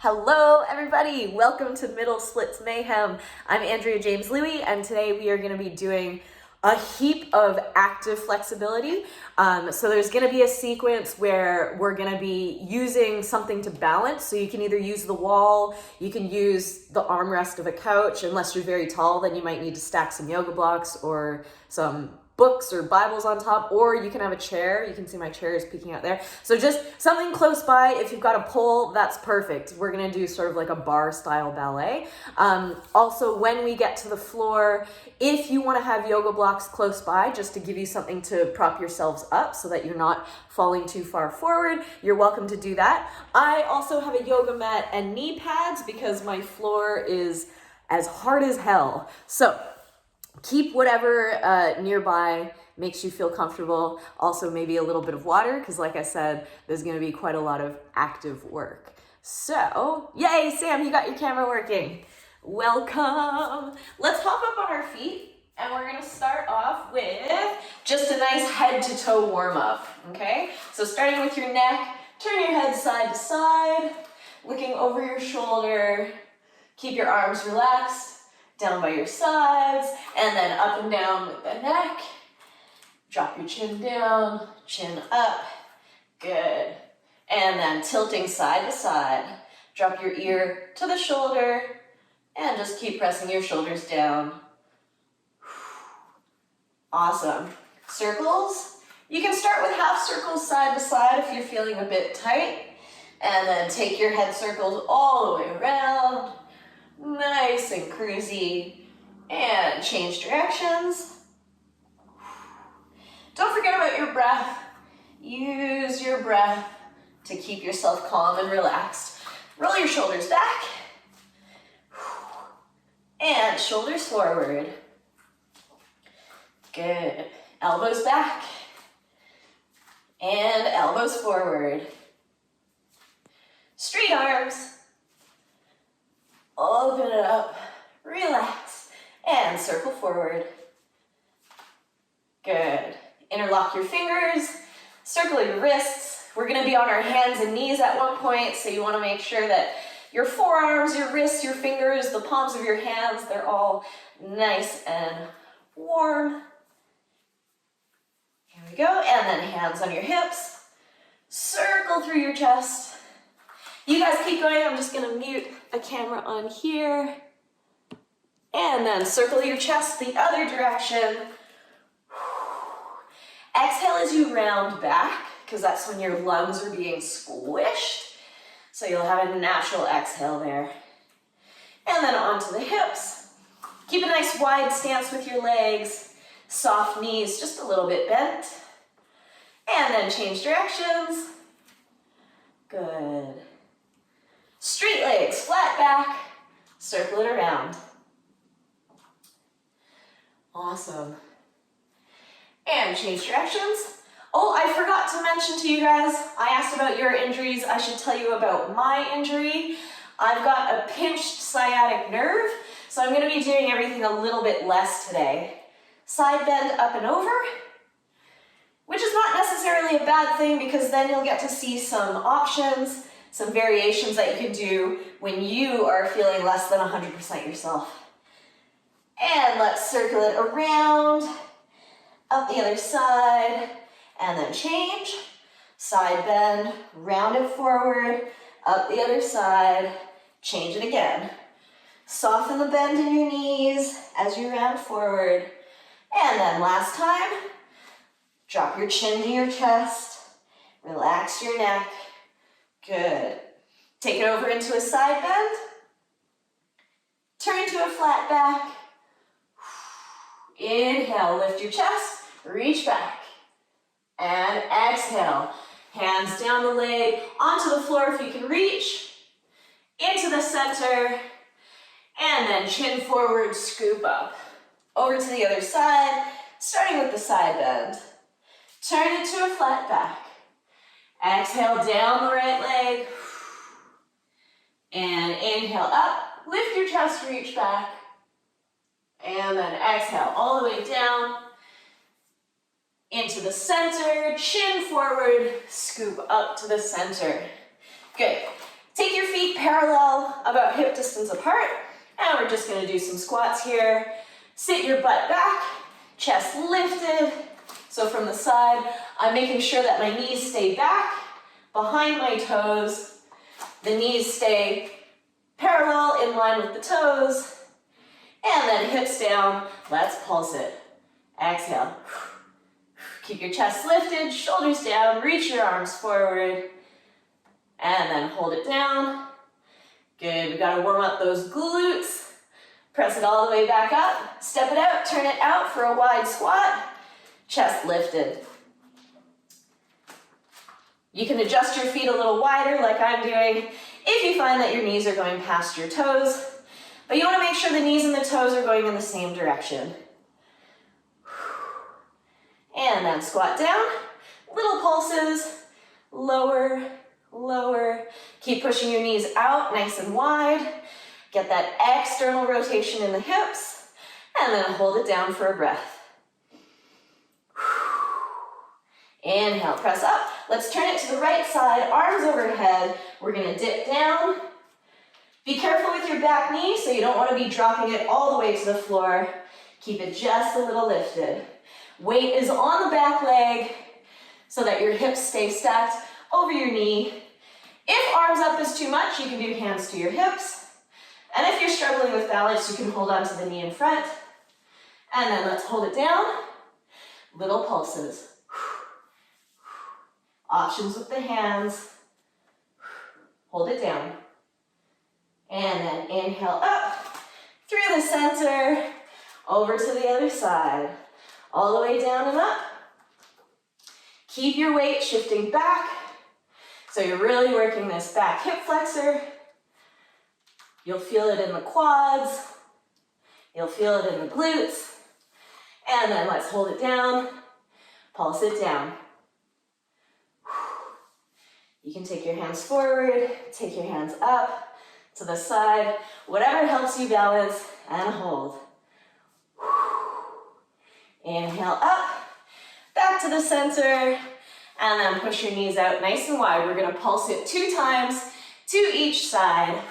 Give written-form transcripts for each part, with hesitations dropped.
Hello everybody, welcome to Middle Splits Mayhem. I'm Andrea James Lui, and today we are going to be doing a heap of active flexibility. So there's going to be a sequence where we're going to be using something to balance. So you can either use the wall, you can use the armrest of a couch. Unless you're very tall, then you might need to stack some yoga blocks or some books or Bibles on top, or you can have a chair. You can see my chair is peeking out there. So just something close by. If you've got a pole, that's perfect. We're gonna do sort of like a bar style ballet. Also, when we get to the floor, if you wanna have yoga blocks close by, just to give you something to prop yourselves up so that you're not falling too far forward, you're welcome to do that. I also have a yoga mat and knee pads because my floor is as hard as hell. So keep whatever nearby makes you feel comfortable. Also maybe a little bit of water, because like I said, there's gonna be quite a lot of active work. So, yay, Sam, you got your camera working. Welcome. Let's hop up on our feet, and we're gonna start off with just a nice head to toe warm up, okay? So starting with your neck, turn your head side to side, looking over your shoulder, keep your arms relaxed, down by your sides, and then up and down with the neck. Drop your chin down, chin up, good. And then tilting side to side. Drop your ear to the shoulder, and just keep pressing your shoulders down. Awesome. Circles. You can start with half circles side to side if you're feeling a bit tight, and then take your head circles all the way around. Nice and cruisy, and change directions. Don't forget about your breath. Use your breath to keep yourself calm and relaxed. Roll your shoulders back, and shoulders forward. Good. Elbows back, and elbows forward. Straight arms. Open it up, relax, and circle forward. Good. Interlock your fingers, circle your wrists. We're gonna be on our hands and knees at one point, so you wanna make sure that your forearms, your wrists, your fingers, the palms of your hands, they're all nice and warm. Here we go, and then hands on your hips. Circle through your chest. You guys keep going, I'm just gonna mute a camera on here. And then circle your chest the other direction. Exhale as you round back, because that's when your lungs are being squished. So you'll have a natural exhale there. And then onto the hips. Keep a nice wide stance with your legs. Soft knees, just a little bit bent. And then change directions. Good. Straight legs, flat back, circle it around. Awesome. And change directions. Oh, I forgot to mention to you guys, I asked about your injuries. I should tell you about my injury. I've got a pinched sciatic nerve, so I'm going to be doing everything a little bit less today. Side bend up and over, which is not necessarily a bad thing, because then you'll get to see some options, some variations that you can do when you are feeling less than 100% yourself. And let's circle it around, up the other side, and then change. Side bend, round it forward, up the other side, change it again. Soften the bend in your knees as you round forward. And then last time, drop your chin to your chest, relax your neck. Good. Take it over into a side bend. Turn to a flat back. Inhale, lift your chest, reach back. And exhale. Hands down the leg, onto the floor if you can reach. Into the center. And then chin forward, scoop up. Over to the other side, starting with the side bend. Turn it to a flat back. Exhale down the right leg. And inhale up, lift your chest, reach back. And then exhale all the way down. Into the center, chin forward, scoop up to the center. Good. Take your feet parallel, about hip distance apart, and we're just gonna do some squats here. Sit your butt back, chest lifted. So from the side, I'm making sure that my knees stay back, behind my toes. The knees stay parallel, in line with the toes. And then hips down, let's pulse it. Exhale. Keep your chest lifted, shoulders down, reach your arms forward. And then hold it down. Good, we gotta warm up those glutes. Press it all the way back up. Step it out, turn it out for a wide squat. Chest lifted. You can adjust your feet a little wider like I'm doing if you find that your knees are going past your toes. But you want to make sure the knees and the toes are going in the same direction. And then squat down. Little pulses. Lower, lower. Keep pushing your knees out nice and wide. Get that external rotation in the hips. And then hold it down for a breath. Inhale, press up. Let's turn it to the right side, arms overhead. We're gonna dip down. Be careful with your back knee, so you don't wanna be dropping it all the way to the floor. Keep it just a little lifted. Weight is on the back leg so that your hips stay stacked over your knee. If arms up is too much, you can do hands to your hips. And if you're struggling with balance, you can hold on to the knee in front. And then let's hold it down. Little pulses. Options with the hands. Hold it down. And then inhale up through the center, over to the other side, all the way down and up. Keep your weight shifting back. So you're really working this back hip flexor. You'll feel it in the quads. You'll feel it in the glutes. And then let's hold it down, pulse it down. You can take your hands forward, take your hands up, to the side, whatever helps you balance, and hold. Inhale up, back to the center, and then push your knees out nice and wide. We're gonna pulse it 2 times to each side.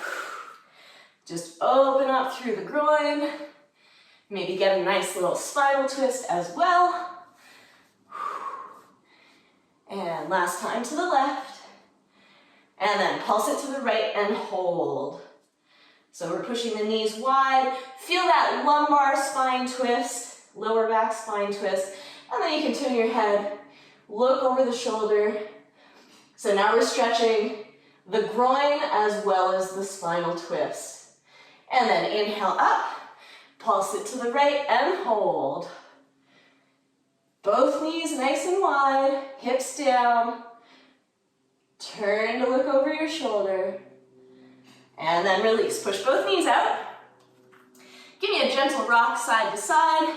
Just open up through the groin. Maybe get a nice little spinal twist as well. And last time to the left. And then pulse it to the right and hold. So we're pushing the knees wide. Feel that lumbar spine twist, lower back spine twist. And then you can turn your head, look over the shoulder. So now we're stretching the groin as well as the spinal twist. And then inhale up, pulse it to the right and hold. Both knees nice and wide, hips down. Turn to look over your shoulder. And then release. Push both knees out. Give me a gentle rock side to side.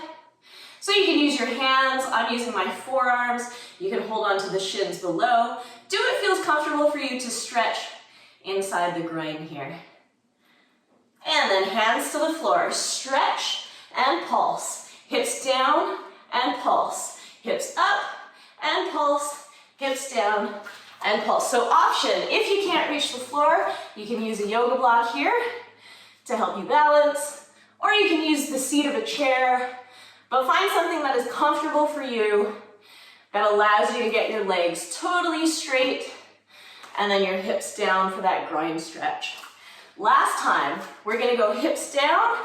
So you can use your hands. I'm using my forearms. You can hold on to the shins below. Do what feels comfortable for you to stretch inside the groin here. And then hands to the floor. Stretch and pulse. Hips down and pulse. Hips up and pulse. Hips down and pulse. So option, if you can't reach the floor, you can use a yoga block here to help you balance, or you can use the seat of a chair, but find something that is comfortable for you, that allows you to get your legs totally straight, and then your hips down for that groin stretch. Last time, we're gonna go hips down,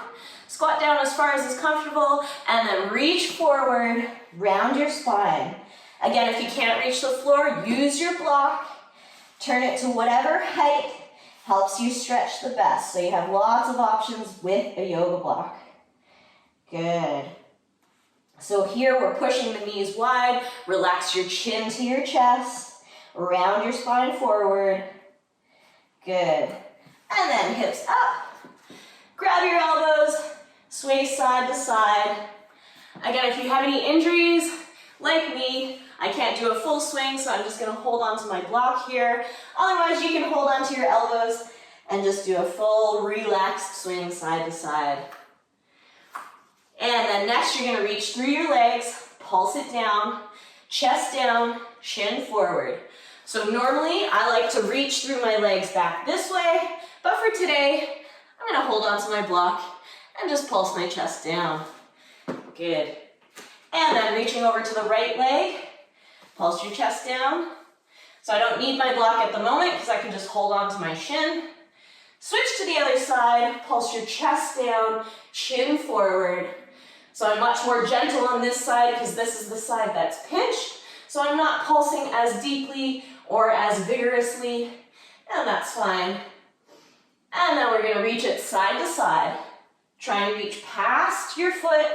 squat down as far as is comfortable, and then reach forward, round your spine. Again, if you can't reach the floor, use your block. Turn it to whatever height helps you stretch the best. So you have lots of options with a yoga block. Good. So here we're pushing the knees wide. Relax your chin to your chest. Round your spine forward. Good. And then hips up. Grab your elbows. Sway side to side. Again, if you have any injuries, like me, I can't do a full swing, so I'm just gonna hold on to my block here. Otherwise, you can hold on to your elbows and just do a full relaxed swing side to side. And then next, you're gonna reach through your legs, pulse it down, chest down, chin forward. So normally I like to reach through my legs back this way, but for today, I'm gonna hold on to my block and just pulse my chest down. Good. And then reaching over to the right leg, pulse your chest down. So I don't need my block at the moment because I can just hold on to my shin. Switch to the other side, pulse your chest down, chin forward. So I'm much more gentle on this side because this is the side that's pinched. So I'm not pulsing as deeply or as vigorously, and that's fine. And then we're gonna reach it side to side. Try and reach past your foot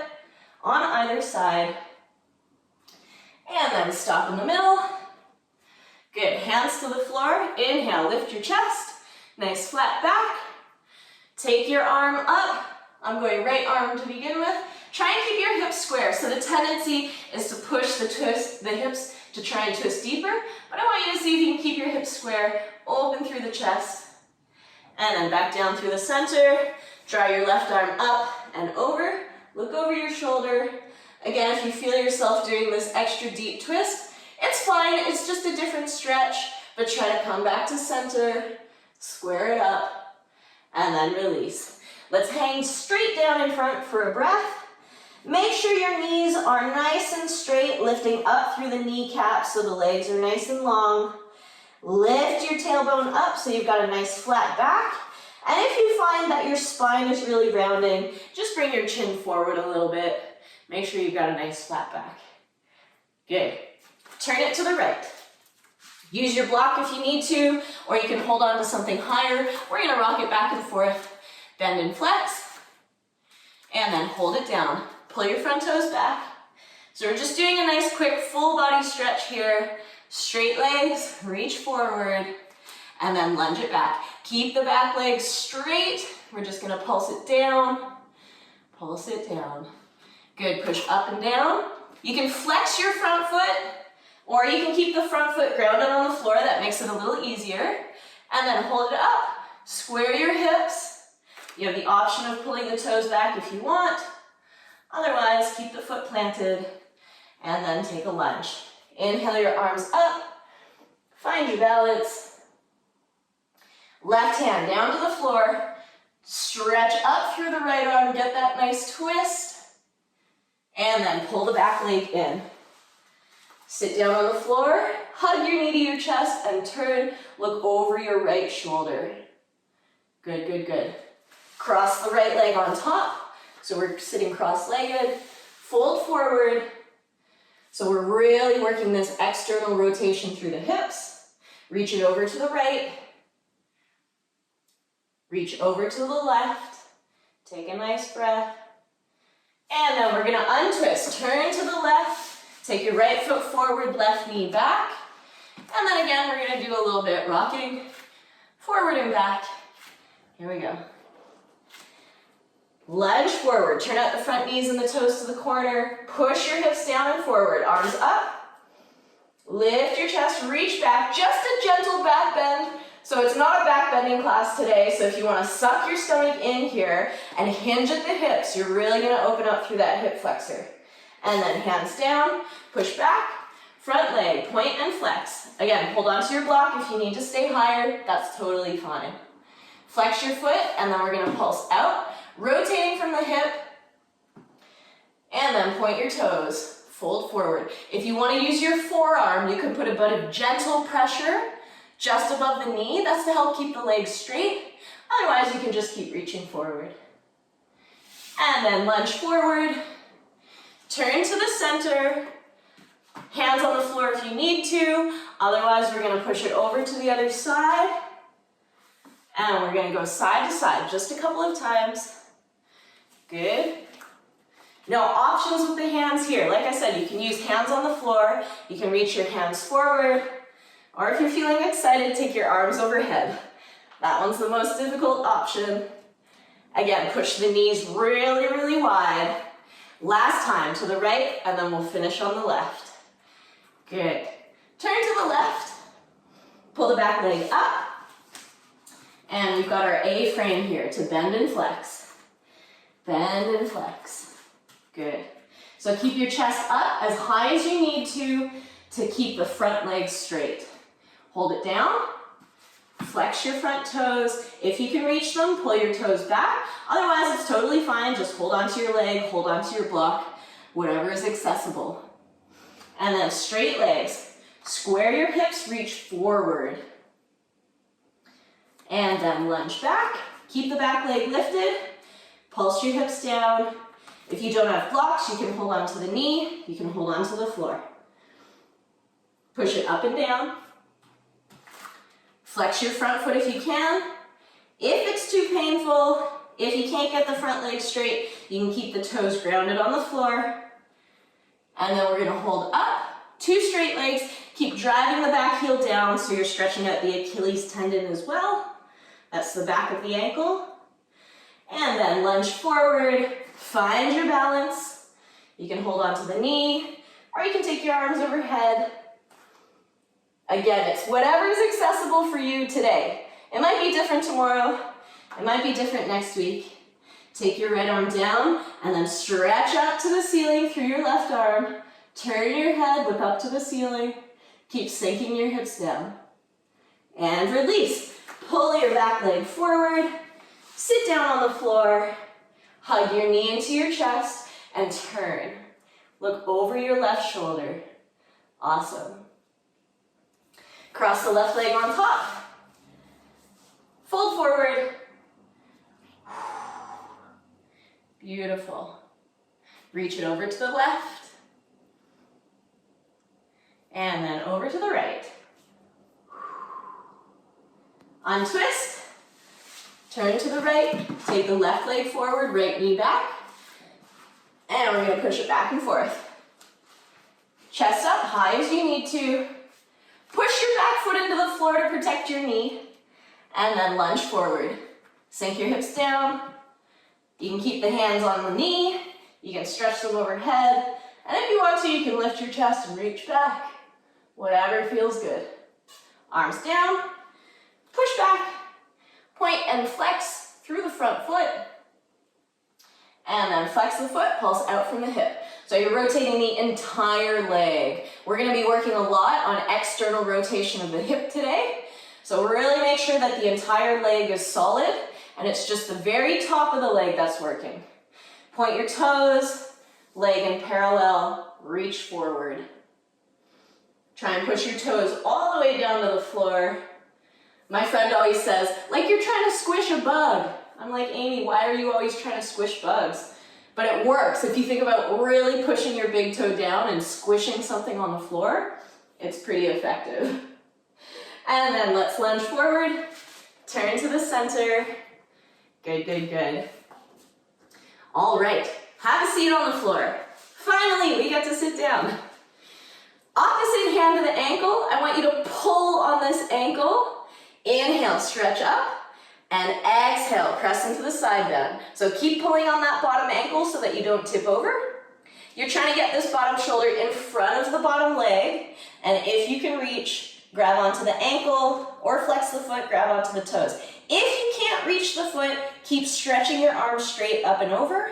on either side. And then stop in the middle. Good, hands to the floor. Inhale, lift your chest. Nice flat back. Take your arm up. I'm going right arm to begin with. Try and keep your hips square. So the tendency is to push the hips to try and twist deeper, but I want you to see if you can keep your hips square, open through the chest, and then back down through the center. Draw your left arm up and over. Look over your shoulder. Again, if you feel yourself doing this extra deep twist, it's fine, it's just a different stretch, but try to come back to center, square it up, and then release. Let's hang straight down in front for a breath. Make sure your knees are nice and straight, lifting up through the kneecaps so the legs are nice and long. Lift your tailbone up so you've got a nice flat back. And if you find that your spine is really rounding, just bring your chin forward a little bit. Make sure you've got a nice flat back. Good. Turn it to the right. Use your block if you need to, or you can hold on to something higher. We're gonna rock it back and forth. Bend and flex, and then hold it down. Pull your front toes back. So we're just doing a nice quick full body stretch here. Straight legs, reach forward, and then lunge it back. Keep the back legs straight. We're just gonna pulse it down, pulse it down. Good, push up and down. You can flex your front foot, or you can keep the front foot grounded on the floor. That makes it a little easier. And then hold it up, square your hips. You have the option of pulling the toes back if you want. Otherwise, keep the foot planted and then take a lunge. Inhale your arms up, find your balance. Left hand down to the floor, stretch up through the right arm, get that nice twist, and then pull the back leg in. Sit down on the floor, hug your knee to your chest, and turn, look over your right shoulder. Good, good, good. Cross the right leg on top. So we're sitting cross-legged, fold forward. So we're really working this external rotation through the hips. Reach it over to the right. Reach over to the left. Take a nice breath. And then we're gonna untwist. Turn to the left. Take your right foot forward, left knee back. And then again, we're gonna do a little bit rocking forward and back. Here we go. Lunge forward, turn out the front knees and the toes to the corner, push your hips down and forward, arms up, lift your chest, reach back, just a gentle back bend. So it's not a back bending class today, so if you want to suck your stomach in here and hinge at the hips, you're really going to open up through that hip flexor. And then hands down, push back, front leg, point and flex. Again, hold on to your block if you need to stay higher, that's totally fine. Flex your foot, and then we're going to pulse out. Rotating from the hip, and then point your toes, fold forward. If you want to use your forearm, you can put a bit of gentle pressure just above the knee. That's to help keep the legs straight. Otherwise, you can just keep reaching forward. And then lunge forward, turn to the center, hands on the floor if you need to. Otherwise, we're going to push it over to the other side. And we're going to go side to side just a couple of times. Good. Now options with the hands here. Like I said, you can use hands on the floor. You can reach your hands forward. Or if you're feeling excited, take your arms overhead. That one's the most difficult option. Again, push the knees really, really wide. Last time to the right, and then we'll finish on the left. Good. Turn to the left. Pull the back leg up. And we've got our A-frame here to bend and flex. Bend and flex. Good. So keep your chest up as high as you need to keep the front leg straight. Hold it down. Flex your front toes. If you can reach them, pull your toes back. Otherwise, it's totally fine. Just hold onto your leg, hold onto your block, whatever is accessible. And then straight legs. Square your hips, reach forward. And then lunge back. Keep the back leg lifted. Pulse your hips down. If you don't have blocks, you can hold onto the knee. You can hold onto the floor. Push it up and down. Flex your front foot if you can. If it's too painful, if you can't get the front leg straight, you can keep the toes grounded on the floor. And then we're gonna hold up, 2 straight legs. Keep driving the back heel down so you're stretching out the Achilles tendon as well. That's the back of the ankle. And then lunge forward, find your balance. You can hold onto the knee, or you can take your arms overhead. Again, it's whatever is accessible for you today. It might be different tomorrow. It might be different next week. Take your right arm down and then stretch up to the ceiling through your left arm. Turn your head, look up to the ceiling. Keep sinking your hips down. And release. Pull your back leg forward. Sit down on the floor. Hug your knee into your chest and turn. Look over your left shoulder. Awesome. Cross the left leg on top. Fold forward. Beautiful. Reach it over to the left. And then over to the right. Untwist. Turn to the right. Take the left leg forward, right knee back. And we're going to push it back and forth. Chest up, high as you need to. Push your back foot into the floor to protect your knee. And then lunge forward. Sink your hips down. You can keep the hands on the knee. You can stretch them overhead. And if you want to, you can lift your chest and reach back. Whatever feels good. Arms down. Push back. Point and flex through the front foot. And then flex the foot, pulse out from the hip. So you're rotating the entire leg. We're going to be working a lot on external rotation of the hip today. So really make sure that the entire leg is solid and it's just the very top of the leg that's working. Point your toes, leg in parallel, reach forward. Try and push your toes all the way down to the floor. My friend always says, like you're trying to squish a bug. I'm like, Amy, why are you always trying to squish bugs? But it works. If you think about really pushing your big toe down and squishing something on the floor, it's pretty effective. And then let's lunge forward, turn to the center. Good, good, good. All right, have a seat on the floor. Finally, we get to sit down. Opposite hand to the ankle, I want you to pull on this ankle. Inhale, stretch up. And exhale, press into the side bend. So keep pulling on that bottom ankle so that you don't tip over. You're trying to get this bottom shoulder in front of the bottom leg. And if you can reach, grab onto the ankle or flex the foot, grab onto the toes. If you can't reach the foot, keep stretching your arms straight up and over.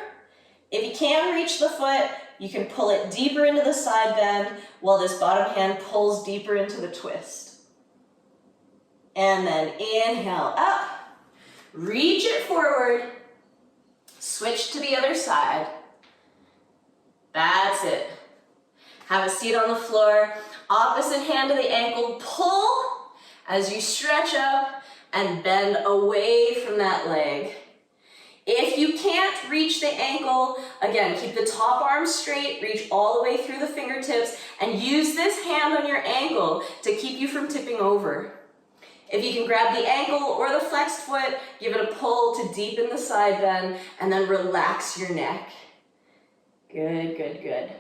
If you can reach the foot, you can pull it deeper into the side bend while this bottom hand pulls deeper into the twist. And then inhale up. Reach it forward, switch to the other side. That's it. Have a seat on the floor, opposite hand to the ankle, pull as you stretch up and bend away from that leg. If you can't reach the ankle, again, keep the top arm straight, reach all the way through the fingertips, and use this hand on your ankle to keep you from tipping over. If you can grab the ankle or the flexed foot, give it a pull to deepen the side bend, and then relax your neck. Good, good, good.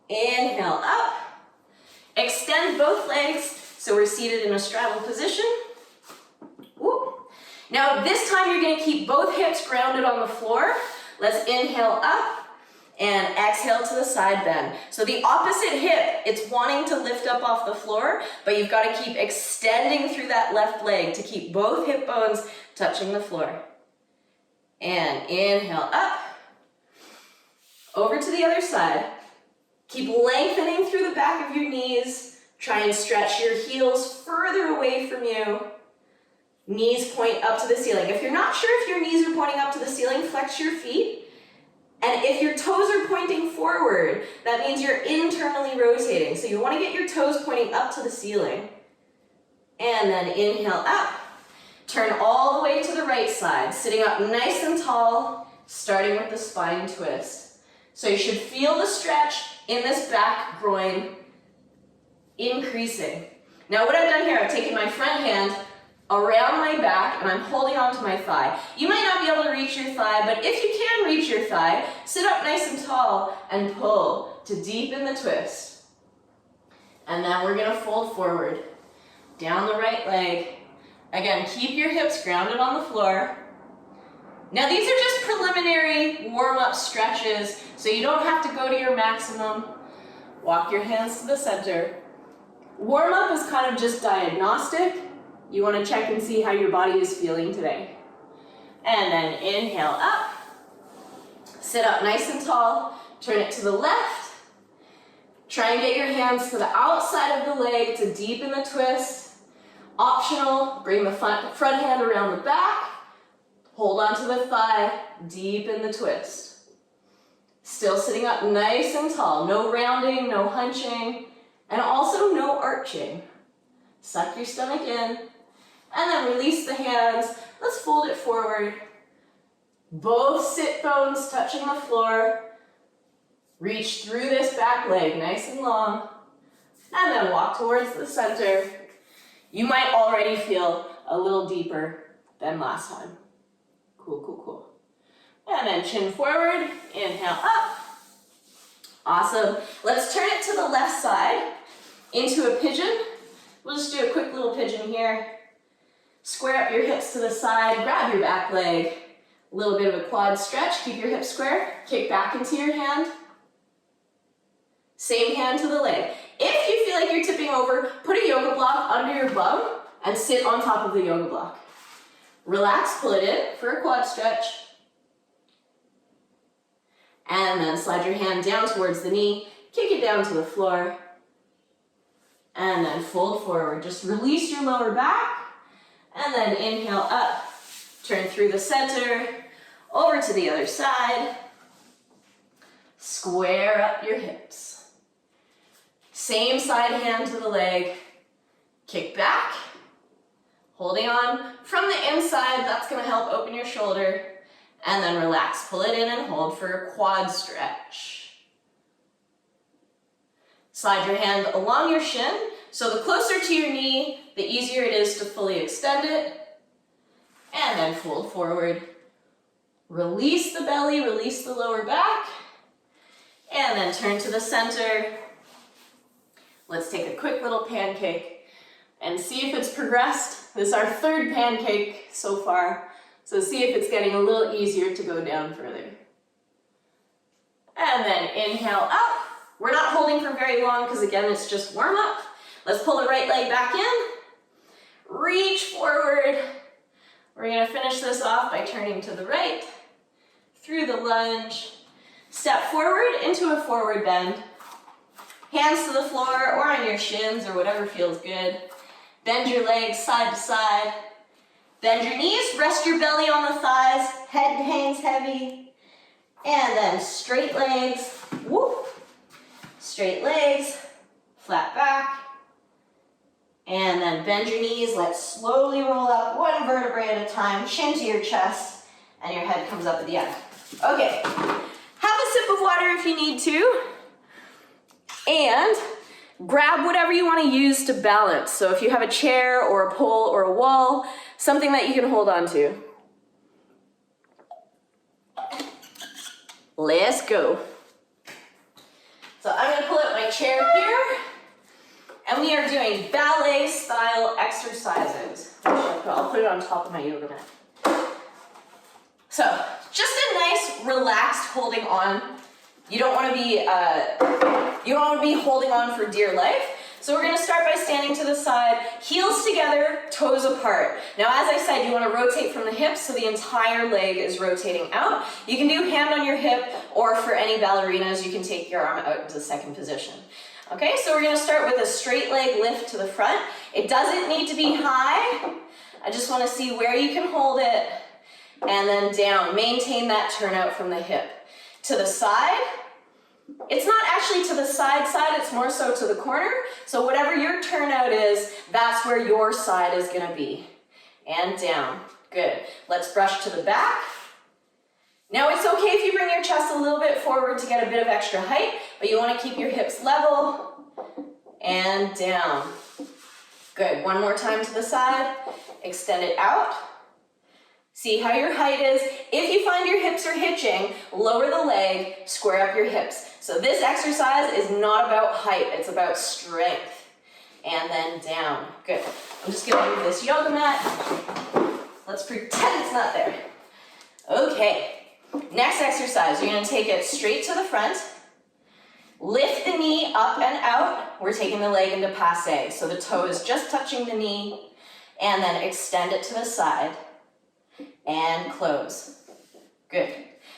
Inhale up. Extend both legs so we're seated in a straddle position. Woo. Now this time you're going to keep both hips grounded on the floor. Let's inhale up. And exhale to the side bend. So the opposite hip, it's wanting to lift up off the floor, but you've got to keep extending through that left leg to keep both hip bones touching the floor. And inhale up. Over to the other side. Keep lengthening through the back of your knees. Try and stretch your heels further away from you. Knees point up to the ceiling. If you're not sure if your knees are pointing up to the ceiling, flex your feet. And if your toes are pointing forward, that means you're internally rotating. So you want to get your toes pointing up to the ceiling. And then inhale up. Turn all the way to the right side, sitting up nice and tall, starting with the spine twist. So you should feel the stretch in this back groin increasing. Now what I've done here, I've taken my front hand around my back and I'm holding onto my thigh. You might not be able to reach your thigh, but if you can reach your thigh, sit up nice and tall and pull to deepen the twist. And then we're gonna fold forward, down the right leg. Again, keep your hips grounded on the floor. Now these are just preliminary warm-up stretches, so you don't have to go to your maximum. Walk your hands to the center. Warm-up is kind of just diagnostic. You want to check and see how your body is feeling today. And then inhale up. Sit up nice and tall. Turn it to the left. Try and get your hands to the outside of the leg to deepen the twist. Optional, bring the front hand around the back. Hold onto the thigh, deepen the twist. Still sitting up nice and tall. No rounding, no hunching, and also no arching. Suck your stomach in. And then release the hands. Let's fold it forward. Both sit bones touching the floor. Reach through this back leg nice and long. And then walk towards the center. You might already feel a little deeper than last time. Cool, cool, cool. And then chin forward. Inhale up. Awesome. Let's turn it to the left side into a pigeon. We'll just do a quick little pigeon here. Square up your hips to the side, grab your back leg. A little bit of a quad stretch, keep your hips square. Kick back into your hand. Same hand to the leg. If you feel like you're tipping over, put a yoga block under your bum and sit on top of the yoga block. Relax, pull it in for a quad stretch. And then slide your hand down towards the knee, kick it down to the floor. And then fold forward. Just release your lower back. And then inhale up. Turn through the center. Over to the other side. Square up your hips. Same side hand to the leg. Kick back. Holding on from the inside. That's going to help open your shoulder. And then relax. Pull it in and hold for a quad stretch. Slide your hand along your shin. So the closer to your knee, the easier it is to fully extend it. And then fold forward. Release the belly, release the lower back. And then turn to the center. Let's take a quick little pancake and see if it's progressed. This is our third pancake so far. So see if it's getting a little easier to go down further. And then inhale up. We're not holding for very long because again, it's just warm up. Let's pull the right leg back in. Reach forward. We're going to finish this off by turning to the right, through the lunge. Step forward into a forward bend. Hands to the floor or on your shins or whatever feels good. Bend your legs side to side. Bend your knees, rest your belly on the thighs, head hangs heavy. And then straight legs, whoop. Straight legs, flat back. And then bend your knees, let's slowly roll up one vertebrae at a time, chin to your chest, and your head comes up at the end. Okay, have a sip of water if you need to. And grab whatever you want to use to balance. So if you have a chair or a pole or a wall, something that you can hold on to. Let's go. So I'm going to pull out my chair here, and we are doing ballet-style exercises. I'll put it on top of my yoga mat. So just a nice, relaxed holding on. You don't want to be holding on for dear life. So we're going to start by standing to the side, heels together, toes apart. Now, as I said, you want to rotate from the hips so the entire leg is rotating out. You can do hand on your hip, or for any ballerinas, you can take your arm out into the second position. Okay, so we're gonna start with a straight leg lift to the front. It doesn't need to be high. I just wanna see where you can hold it, and then down. Maintain that turnout from the hip. To the side. It's not actually to the side, it's more so to the corner. So whatever your turnout is, that's where your side is gonna be. And down, good. Let's brush to the back. Now it's okay if you bring your chest a little bit forward to get a bit of extra height, but you wanna keep your hips level, and down. Good, one more time to the side, extend it out. See how your height is. If you find your hips are hitching, lower the leg, square up your hips. So this exercise is not about height, it's about strength. And then down, good. I'm just gonna move this yoga mat. Let's pretend it's not there. Okay, next exercise, you're gonna take it straight to the front. Lift the knee up and out. We're taking the leg into passe. So the toe is just touching the knee, and then extend it to the side. And close. Good.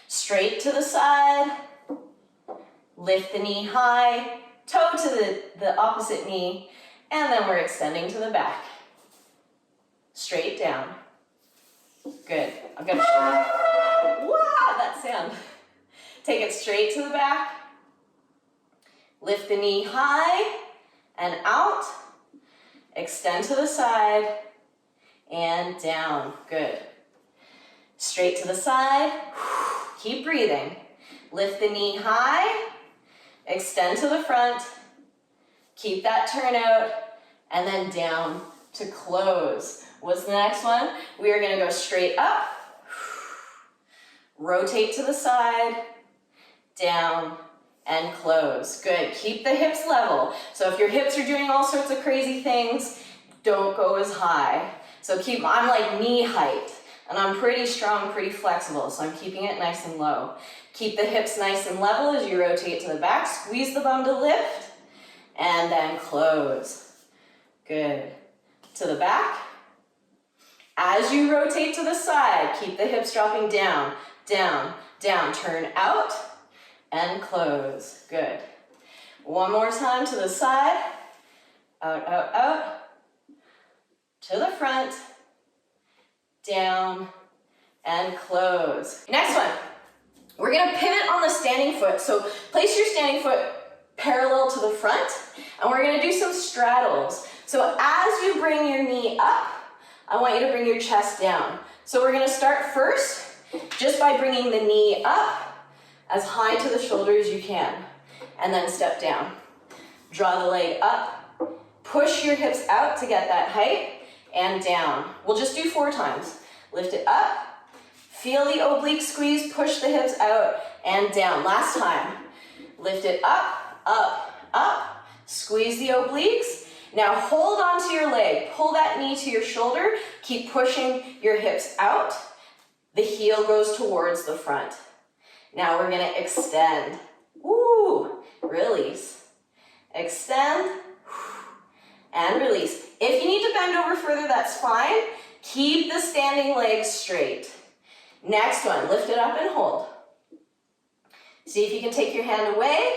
Straight to the side. Lift the knee high. Toe to the opposite knee. And then we're extending to the back. Straight down. Good. I'm gonna show you. Wow, that sound. Take it straight to the back. Lift the knee high and out. Extend to the side and down. Good. Straight to the side, keep breathing. Lift the knee high, extend to the front, keep that turnout, and then down to close. What's the next one? We are gonna go straight up, rotate to the side, down, and close. Good, keep the hips level. So if your hips are doing all sorts of crazy things, don't go as high. So I'm like knee height. And I'm pretty strong, pretty flexible, so I'm keeping it nice and low. Keep the hips nice and level as you rotate to the back. Squeeze the bum to lift, and then close. Good. To the back. As you rotate to the side, keep the hips dropping down, down, down. Turn out, and close. Good. One more time to the side. Out, out, out. To the front. Down, and close. Next one, we're gonna pivot on the standing foot. So place your standing foot parallel to the front, and we're gonna do some straddles. So as you bring your knee up, I want you to bring your chest down. So we're gonna start first just by bringing the knee up as high to the shoulder as you can, and then step down. Draw the leg up, push your hips out to get that height, and down. We'll just do 4 times. Lift it up, feel the oblique squeeze, push the hips out, and down. Last time. Lift it up, up, up, squeeze the obliques. Now hold onto your leg, pull that knee to your shoulder, keep pushing your hips out. The heel goes towards the front. Now we're gonna extend. Woo, release. Extend, and release. If you need to bend over further, that's fine. Keep the standing legs straight. Next one, lift it up and hold. See if you can take your hand away,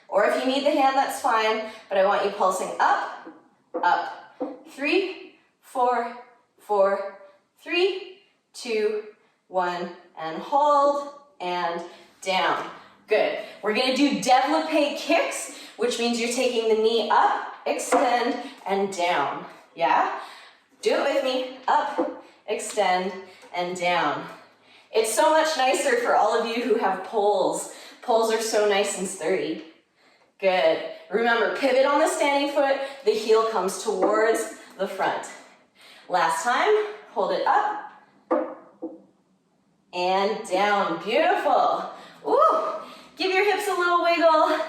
or if you need the hand, that's fine, but I want you pulsing up, up. 3, 4, 4, 3, 2, 1, and hold, and down. Good. We're gonna do développé kicks, which means you're taking the knee up, extend, and down. Yeah? Do it with me. Up, extend, and down. It's so much nicer for all of you who have poles. Poles are so nice and sturdy. Good. Remember, pivot on the standing foot. The heel comes towards the front. Last time, hold it up, and down. Beautiful. Ooh. Give your hips a little wiggle,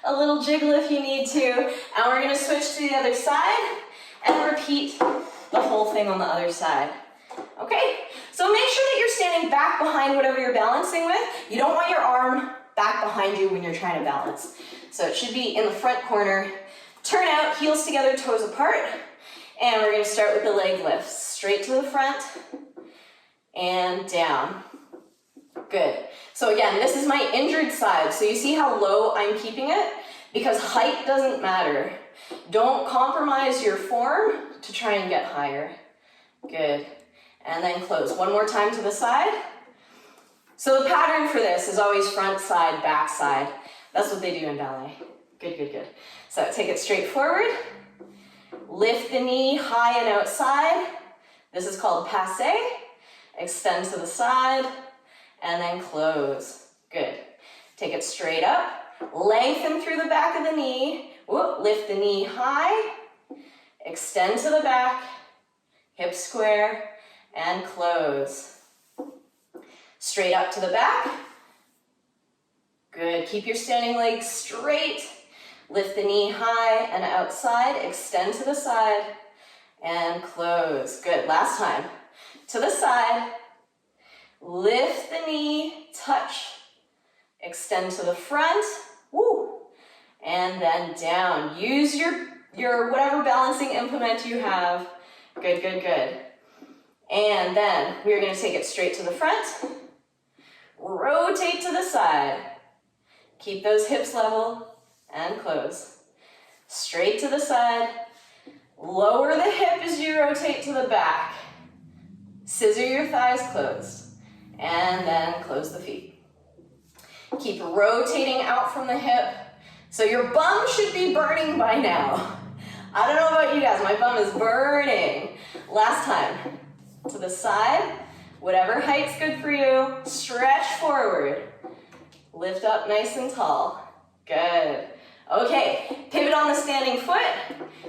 a little jiggle if you need to. And we're gonna switch to the other side and repeat the whole thing on the other side. Okay, so make sure that you're standing back behind whatever you're balancing with. You don't want your arm back behind you when you're trying to balance. So it should be in the front corner. Turn out, heels together, toes apart. And we're gonna start with the leg lifts. Straight to the front and down. Good. So again, this is my injured side. So you see how low I'm keeping it? because height doesn't matter. Don't compromise your form to try and get higher. Good. And then close. One more time to the side. So the pattern for this is always front side, back side. That's what they do in ballet. Good, good, good. So take it straight forward. Lift the knee high and outside. This is called passe. Extend to the side and then close. Good. Take it straight up. Lengthen through the back of the knee. Whoop. Lift the knee high. Extend to the back. Hip square and close. Straight up to the back. Good. Keep your standing legs straight. Lift the knee high and outside. Extend to the side and close. Good. Last time. To the side. Lift the knee. Touch. Extend to the front. Woo. And then down. Use your whatever balancing implement you have. Good, good, good. And then we're going to take it straight to the front. Rotate to the side. Keep those hips level and close. Straight to the side. Lower the hip as you rotate to the back. Scissor your thighs closed. And then close the feet. Keep rotating out from the hip. So your bum should be burning by now. I don't know about you guys, my bum is burning. Last time. To the side. Whatever height's good for you. Stretch forward. Lift up nice and tall. Good. Okay, pivot on the standing foot.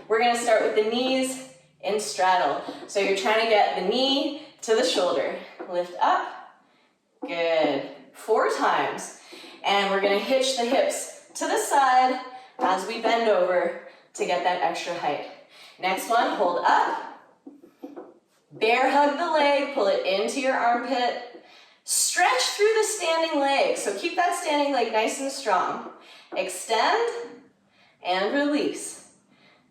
We're gonna start with the knees in straddle. So you're trying to get the knee to the shoulder. Lift up. Good. 4 times. And we're gonna hitch the hips to the side as we bend over to get that extra height. Next one, hold up. Bear hug the leg, pull it into your armpit. Stretch through the standing leg. So keep that standing leg nice and strong. Extend and release.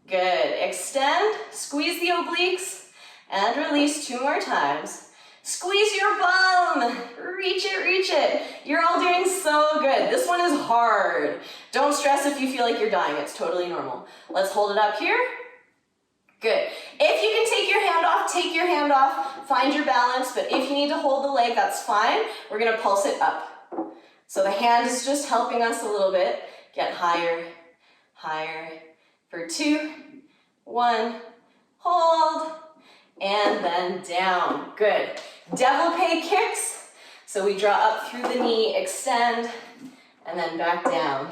Good. Extend, squeeze the obliques, and release 2 more times. Squeeze your bum. Reach it, reach it. You're all doing so good. This one is hard. Don't stress if you feel like you're dying. It's totally normal. Let's hold it up here. Good. If you can take your hand off, take your hand off. Find your balance, but if you need to hold the leg, that's fine. We're going to pulse it up. So the hand is just helping us a little bit. Get higher, higher. For 2, 1, hold, and then down. Good. Développé kicks. So we draw up through the knee, extend, and then back down.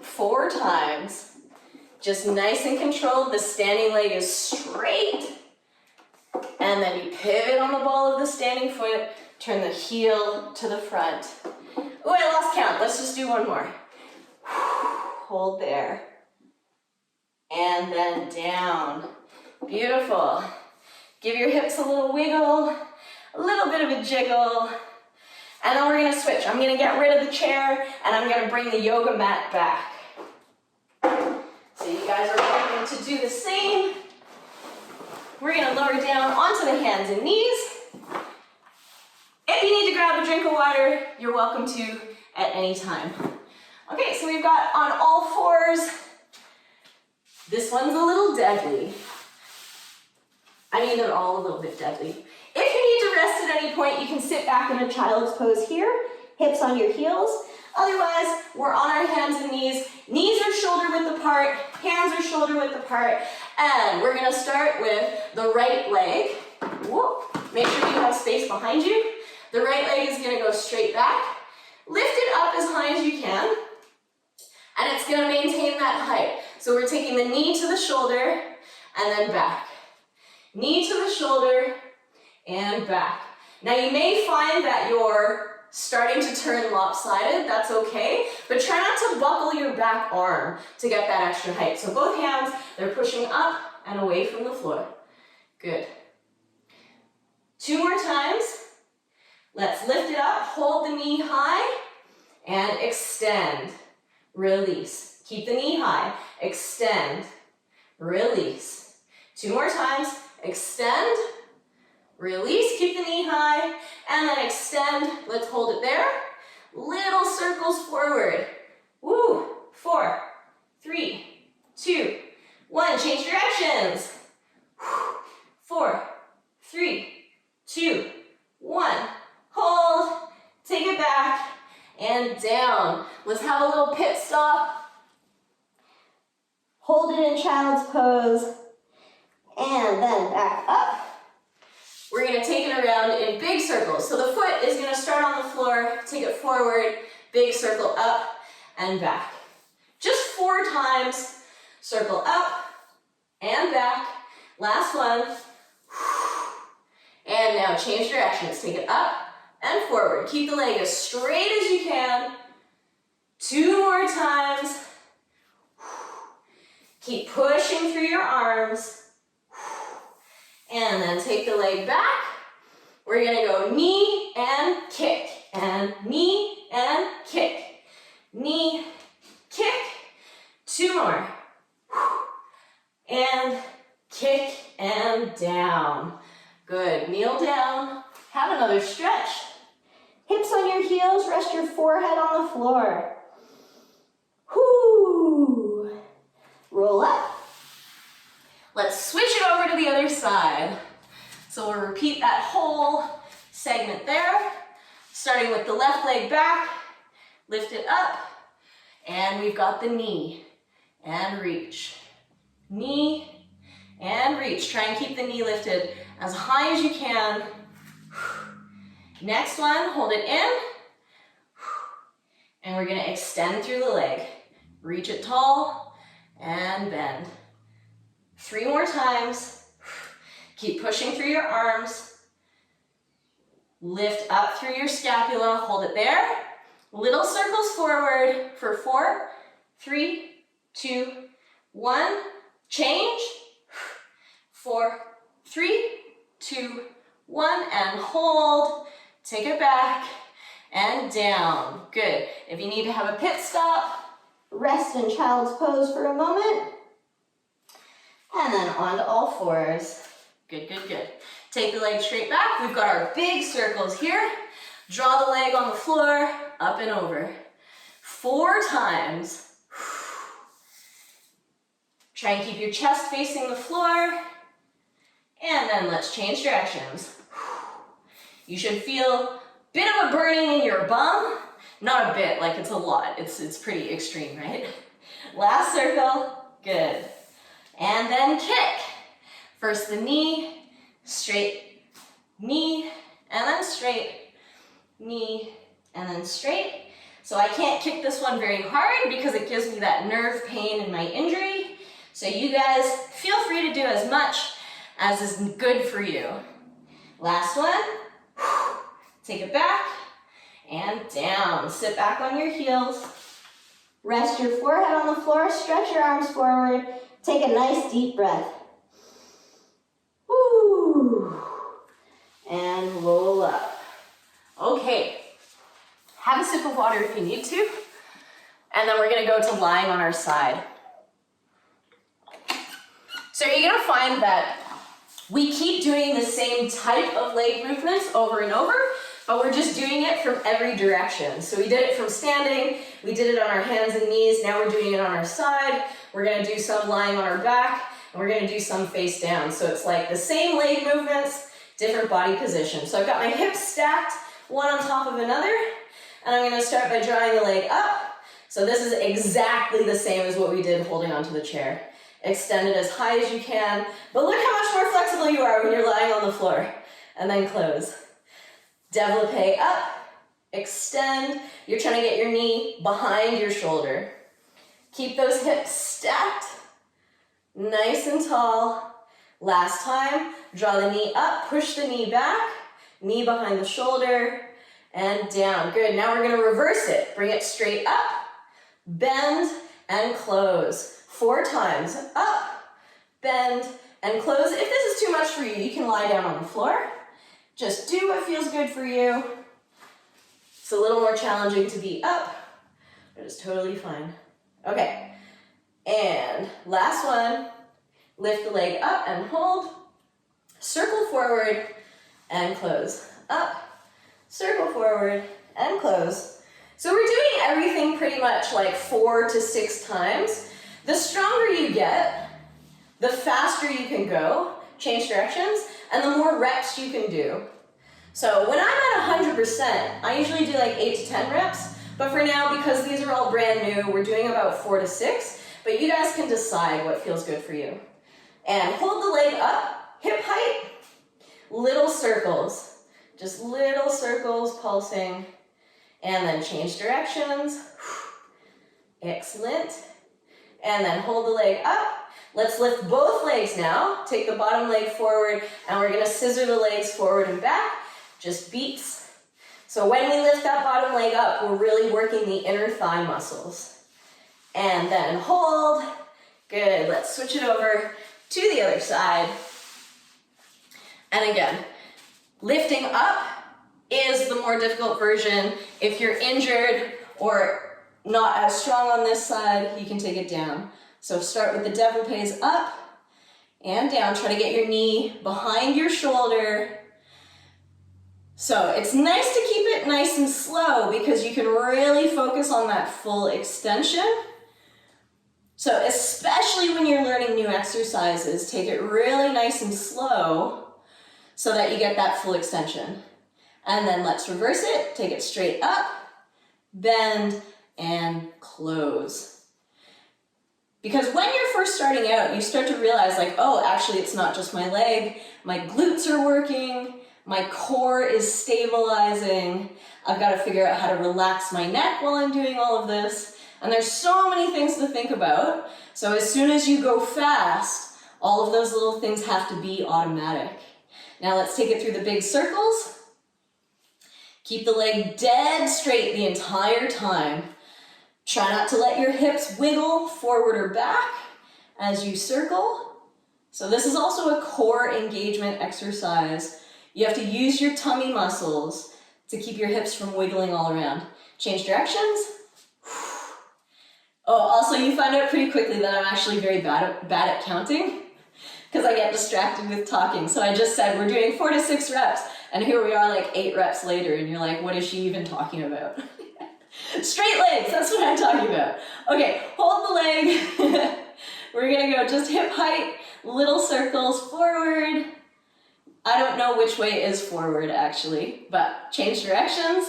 4 times. Just nice and controlled. The standing leg is straight. And then you pivot on the ball of the standing foot. Turn the heel to the front. Oh, I lost count. Let's just do 1 more. Hold there. And then down. Beautiful. Give your hips a little wiggle, a little bit of a jiggle. And then we're going to switch. I'm going to get rid of the chair and I'm going to bring the yoga mat back. So you guys are welcome to do the same. We're going to lower down onto the hands and knees. If you need to grab a drink of water, you're welcome to at any time. Okay, so we've got on all 4s. This one's a little deadly. I mean, they're all a little bit deadly. If you need to rest at any point, you can sit back in a child's pose here, hips on your heels. Otherwise, we're on our hands and knees. Knees are shoulder width apart, hands are shoulder width apart, and we're gonna start with the right leg. Whoop. Make sure you have space behind you. The right leg is gonna go straight back. Lift it up as high as you can, and it's gonna maintain that height. So we're taking the knee to the shoulder, and then back. Knee to the shoulder, and back. Now you may find that you're starting to turn lopsided, that's okay, but try not to buckle your back arm to get that extra height. So both hands, they're pushing up and away from the floor. Good. 2 more times. Let's lift it up, hold the knee high, and extend, release. Keep the knee high, extend, release. 2 more times, extend, release, keep the knee high, and then extend. Let's hold it there. Little circles forward. Woo, 4, 3, 2, 1. Change directions. 4, 3, 2, 1. Hold. Take it back and down. Let's have a little pit stop. Hold it in child's pose. And then back up. We're going to take it around in big circles. So the foot is going to start on the floor, take it forward, big circle up and back. Just 4 times. Circle up and back. Last one. And now change directions. Take it up and forward. Keep the leg as straight as you can. 2 more times. Keep pushing through your arms. And then take the leg back. We're going to go knee and kick. And knee and kick. Knee, kick. 2 more. And kick and down. Good. Kneel down. Have another stretch. Hips on your heels. Rest your forehead on the floor. Whoo. Roll up. Let's switch it over to the other side. So we'll repeat that whole segment there. Starting with the left leg back. Lift it up. And we've got the knee. And reach. Knee and reach. Try and keep the knee lifted as high as you can. Next one, hold it in. And we're going to extend through the leg. Reach it tall and bend. 3 more times. Keep pushing through your arms. Lift up through your scapula. Hold it there. Little circles forward for 4, 3, 2, 1. Change. 4, 3, 2, 1. And hold. Take it back and down. Good. If you need to have a pit stop, rest in child's pose for a moment. And then on to all fours. Good, good, good. Take the leg straight back. We've got our big circles here. Draw the leg on the floor, up and over. 4 times. Try and keep your chest facing the floor. And then let's change directions. You should feel a bit of a burning in your bum. Not a bit, like it's a lot. It's pretty extreme, right? Last circle. Good. And then kick. First the knee, straight, knee, and then straight, knee, and then straight. So I can't kick this one very hard because it gives me that nerve pain in my injury. So you guys feel free to do as much as is good for you. Last one. Take it back and down. Sit back on your heels. Rest your forehead on the floor. Stretch your arms forward. Take a nice deep breath. Woo. And roll up. Okay. Have a sip of water if you need to. And then we're going to go to lying on our side. So you're going to find that we keep doing the same type of leg movements over and over, but we're just doing it from every direction. So we did it from standing, we did it on our hands and knees, now we're doing it on our side. We're going to do some lying on our back, and we're going to do some face down. So it's like the same leg movements, different body position. So I've got my hips stacked, one on top of another, and I'm going to start by drawing the leg up. So this is exactly the same as what we did holding onto the chair. Extend it as high as you can, but look how much more flexible you are when you're lying on the floor. And then close. Développé up, extend. You're trying to get your knee behind your shoulder. Keep those hips stacked, nice and tall. Last time, draw the knee up, push the knee back, knee behind the shoulder, and down. Good, now we're gonna reverse it. Bring it straight up, bend, and close. 4 times, up, bend, and close. If this is too much for you, you can lie down on the floor. Just do what feels good for you. It's a little more challenging to be up, but it's totally fine. Okay, and last one. Lift the leg up and hold. Circle forward and close. Up, circle forward and close. So we're doing everything pretty much like 4 to 6 times. The stronger you get, the faster you can go, change directions, and the more reps you can do. So when I'm at 100%, I usually do like 8 to 10 reps, but for now, because these are all brand new, we're doing about 4 to 6, but you guys can decide what feels good for you. And hold the leg up, hip height, little circles, just little circles pulsing, and then change directions. Excellent. And then hold the leg up. Let's lift both legs now. Take the bottom leg forward, and we're gonna scissor the legs forward and back, just beats. So when we lift that bottom leg up, we're really working the inner thigh muscles. And then hold. Good, let's switch it over to the other side. And again, lifting up is the more difficult version. If you're injured or not as strong on this side, you can take it down. So start with the développés up and down. Try to get your knee behind your shoulder. So it's nice to keep it nice and slow because you can really focus on that full extension. So especially when you're learning new exercises, take it really nice and slow so that you get that full extension. And then let's reverse it. Take it straight up, bend, and close. Because when you're first starting out, you start to realize like, oh, actually it's not just my leg, my glutes are working, my core is stabilizing, I've got to figure out how to relax my neck while I'm doing all of this. And there's so many things to think about. So as soon as you go fast, all of those little things have to be automatic. Now let's take it through the big circles. Keep the leg dead straight the entire time. Try not to let your hips wiggle forward or back as you circle. So this is also a core engagement exercise. You have to use your tummy muscles to keep your hips from wiggling all around. Change directions. Oh, also you find out pretty quickly that I'm actually very bad at counting because I get distracted with talking. So I just said we're doing 4 to 6 reps, and here we are like 8 reps later, and you're like, what is she even talking about? Straight legs, that's what I'm talking about. Okay, hold the leg. We're gonna go just hip height, little circles forward. I don't know which way is forward actually, but change directions.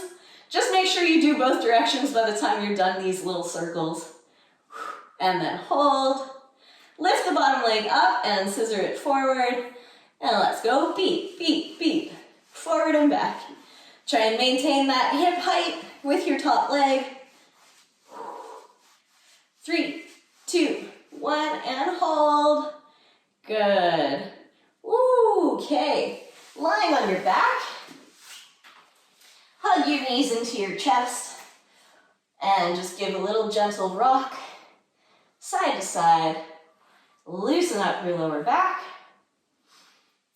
Just make sure you do both directions by the time you're done these little circles. And then hold. Lift the bottom leg up and scissor it forward. And let's go, beat, beat, beat. Forward and back. Try and maintain that hip height with your top leg. 3, 2, 1, and hold. Good. Okay. Lying on your back. Hug your knees into your chest. And just give a little gentle rock. Side to side. Loosen up your lower back.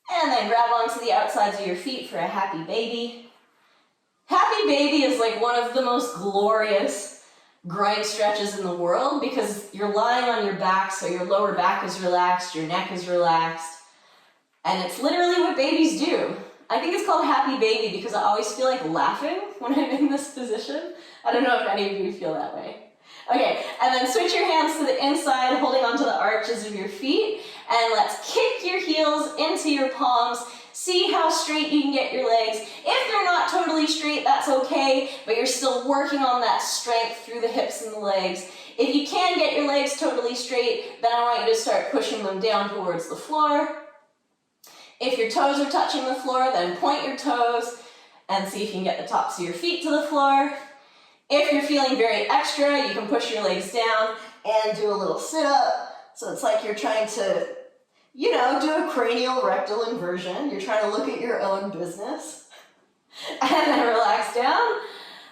And then grab onto the outsides of your feet for a happy baby. Happy baby is like one of the most glorious groin stretches in the world because you're lying on your back, so your lower back is relaxed, your neck is relaxed, and it's literally what babies do. I think it's called happy baby because I always feel like laughing when I'm in this position. I don't know if any of you feel that way. Okay, and then switch your hands to the inside, holding onto the arches of your feet, and let's kick your heels into your palms. See how straight you can get your legs. If they're not totally straight, that's okay, but you're still working on that strength through the hips and the legs. If you can get your legs totally straight, then I want you to start pushing them down towards the floor. If your toes are touching the floor, then point your toes and see if you can get the tops of your feet to the floor. If you're feeling very extra, you can push your legs down and do a little sit-up. So it's like you're trying to, you know, do a cranial rectal inversion. You're trying to look at your own business. And then relax down.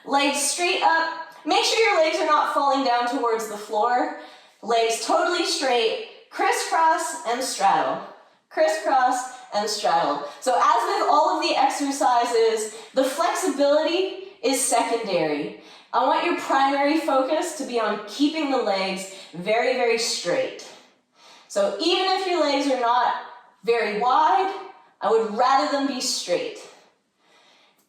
Legs straight up. Make sure your legs are not falling down towards the floor. Legs totally straight. Crisscross and straddle. Crisscross and straddle. So as with all of the exercises, the flexibility is secondary. I want your primary focus to be on keeping the legs very, very straight. So even if your legs are not very wide, I would rather them be straight.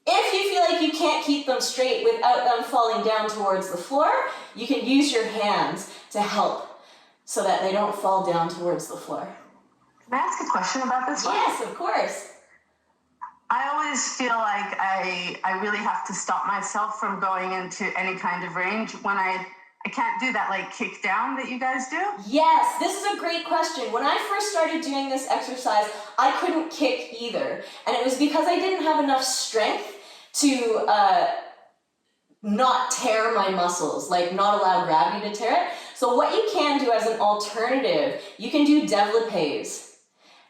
If you feel like you can't keep them straight without them falling down towards the floor, you can use your hands to help so that they don't fall down towards the floor. Can I ask a question about this one? Yes, of course. I always feel like I really have to stop myself from going into any kind of range when I can't do that like kick down that you guys do. Yes, this is a great question. When I first started doing this exercise, I couldn't kick either. And it was because I didn't have enough strength to not tear my muscles, like not allow gravity to tear it. So what you can do as an alternative, you can do développés.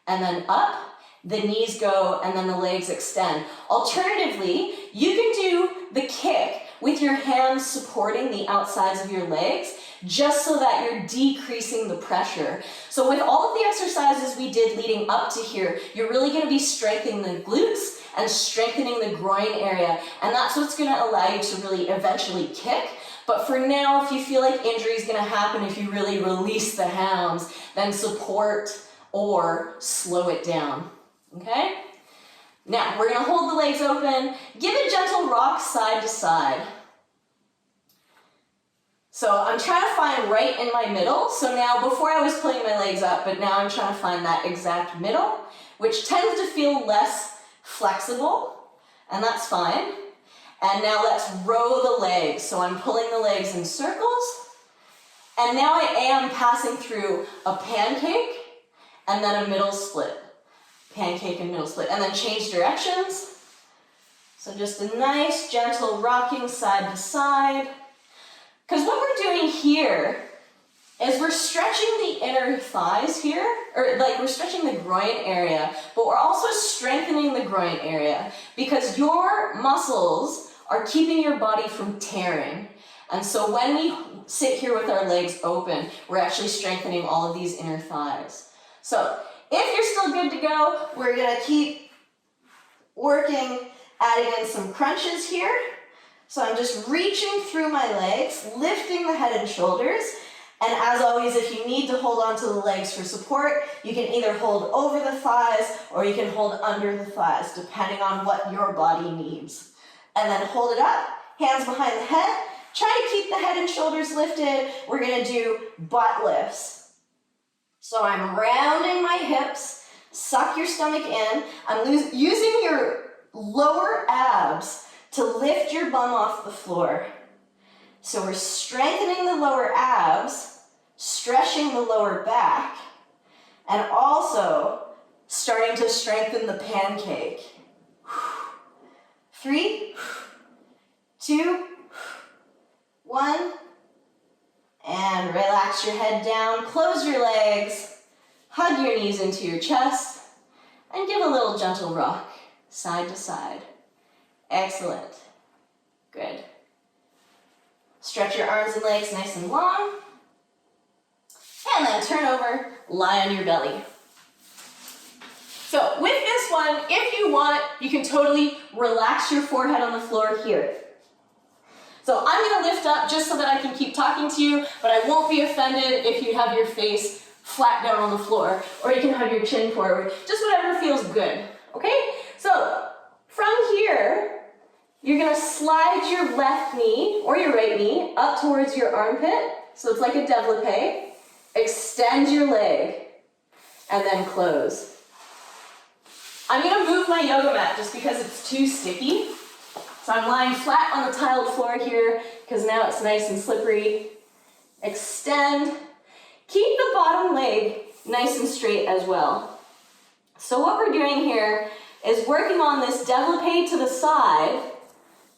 And then up, the knees go, and then the legs extend. Alternatively, you can do the kick with your hands supporting the outsides of your legs, just so that you're decreasing the pressure. So with all of the exercises we did leading up to here, you're really gonna be strengthening the glutes and strengthening the groin area, and that's what's gonna allow you to really eventually kick. But for now, if you feel like injury is gonna happen if you really release the hands, then support or slow it down, okay? Now, we're gonna hold the legs open, give a gentle rock side to side. So I'm trying to find right in my middle. So now, before I was pulling my legs up, but now I'm trying to find that exact middle, which tends to feel less flexible, and that's fine. And now let's row the legs. So I'm pulling the legs in circles, and now I am passing through a pancake and then a middle split. Pancake and middle split, and then change directions. So just a nice, gentle rocking side to side. Because what we're doing here is we're stretching the inner thighs here, or like we're stretching the groin area, but we're also strengthening the groin area because your muscles are keeping your body from tearing. And so when we sit here with our legs open, we're actually strengthening all of these inner thighs. So if you're still good to go, we're gonna keep working, adding in some crunches here. So I'm just reaching through my legs, lifting the head and shoulders. And as always, if you need to hold onto the legs for support, you can either hold over the thighs or you can hold under the thighs, depending on what your body needs. And then hold it up, hands behind the head. Try to keep the head and shoulders lifted. We're gonna do butt lifts. So I'm rounding my hips, suck your stomach in. I'm using your lower abs to lift your bum off the floor. So we're strengthening the lower abs, stretching the lower back, and also starting to strengthen the pancake. 3, 2, 1, and relax your head down, close your legs, hug your knees into your chest, and give a little gentle rock, side to side. Excellent. Good. Stretch your arms and legs nice and long. And then turn over, lie on your belly. So with this one, if you want, you can totally relax your forehead on the floor here. So I'm gonna lift up just so that I can keep talking to you, but I won't be offended if you have your face flat down on the floor, or you can have your chin forward, just whatever feels good, okay? So from here, you're gonna slide your left knee or your right knee up towards your armpit. So it's like a développé. Extend your leg and then close. I'm gonna move my yoga mat just because it's too sticky. So I'm lying flat on the tiled floor here because now it's nice and slippery. Extend. Keep the bottom leg nice and straight as well. So what we're doing here is working on this développé to the side,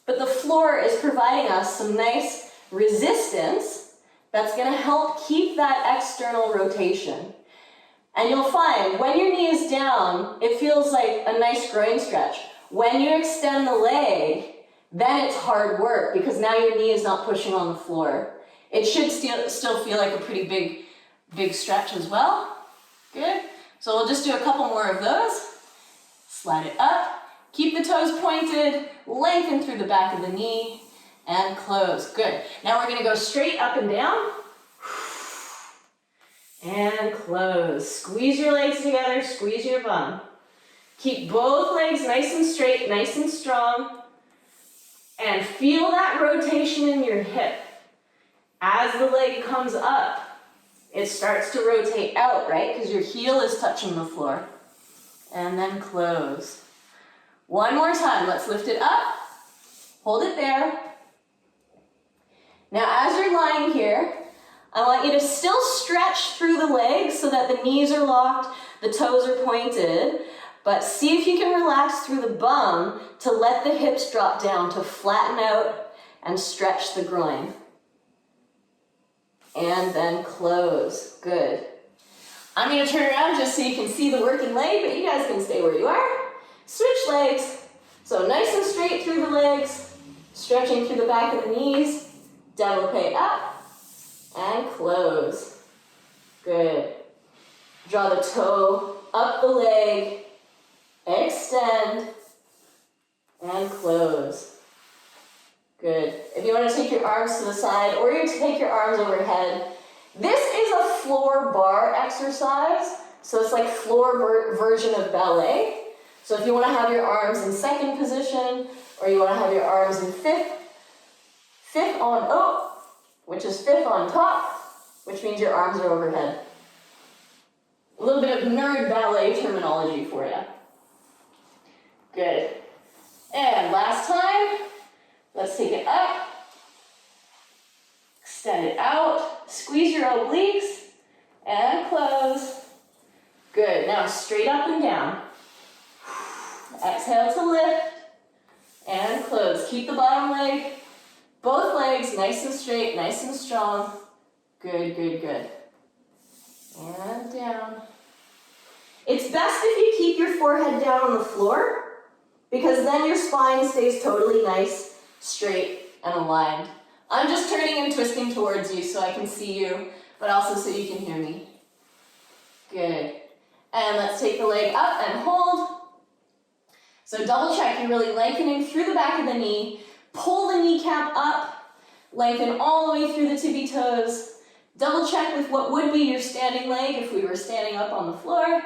but the floor is providing us some nice resistance that's gonna help keep that external rotation. And you'll find when your knee is down, it feels like a nice groin stretch. When you extend the leg, then it's hard work because now your knee is not pushing on the floor. It should still feel like a pretty big stretch as well. Good. So we'll just do a couple more of those. Slide it up. Keep the toes pointed, lengthen through the back of the knee, and close. Good. Now we're gonna go straight up and down. And close. Squeeze your legs together, squeeze your bum. Keep both legs nice and straight, nice and strong. And feel that rotation in your hip. As the leg comes up, it starts to rotate out, right? Because your heel is touching the floor. And then close. One more time, let's lift it up. Hold it there. Now as you're lying here, I want you to still stretch through the legs so that the knees are locked, the toes are pointed, but see if you can relax through the bum to let the hips drop down, to flatten out and stretch the groin. And then close. Good. I'm going to turn around just so you can see the working leg, but you guys can stay where you are. Switch legs. So nice and straight through the legs, stretching through the back of the knees, développé up, and close. Good. Draw the toe up the leg, extend, and close. Good. If you want to take your arms to the side or you take your arms overhead, this is a floor bar exercise. So it's like floor version of ballet. So if you want to have your arms in second position or you want to have your arms in fifth on which is fifth on top, which means your arms are overhead. A little bit of nerd ballet terminology for you. Good. And last time. Let's take it up, extend it out, squeeze your obliques, and close. Good, now straight up and down. Exhale to lift, and close. Keep the bottom leg, both legs nice and straight, nice and strong. Good, good, good. And down. It's best if you keep your forehead down on the floor, because then your spine stays totally nice, straight, and aligned. I'm just turning and twisting towards you so I can see you, but also so you can hear me. Good. And let's take the leg up and hold. So double check, you're really lengthening through the back of the knee. Pull the kneecap up, lengthen all the way through the tippy toes. Double check with what would be your standing leg if we were standing up on the floor.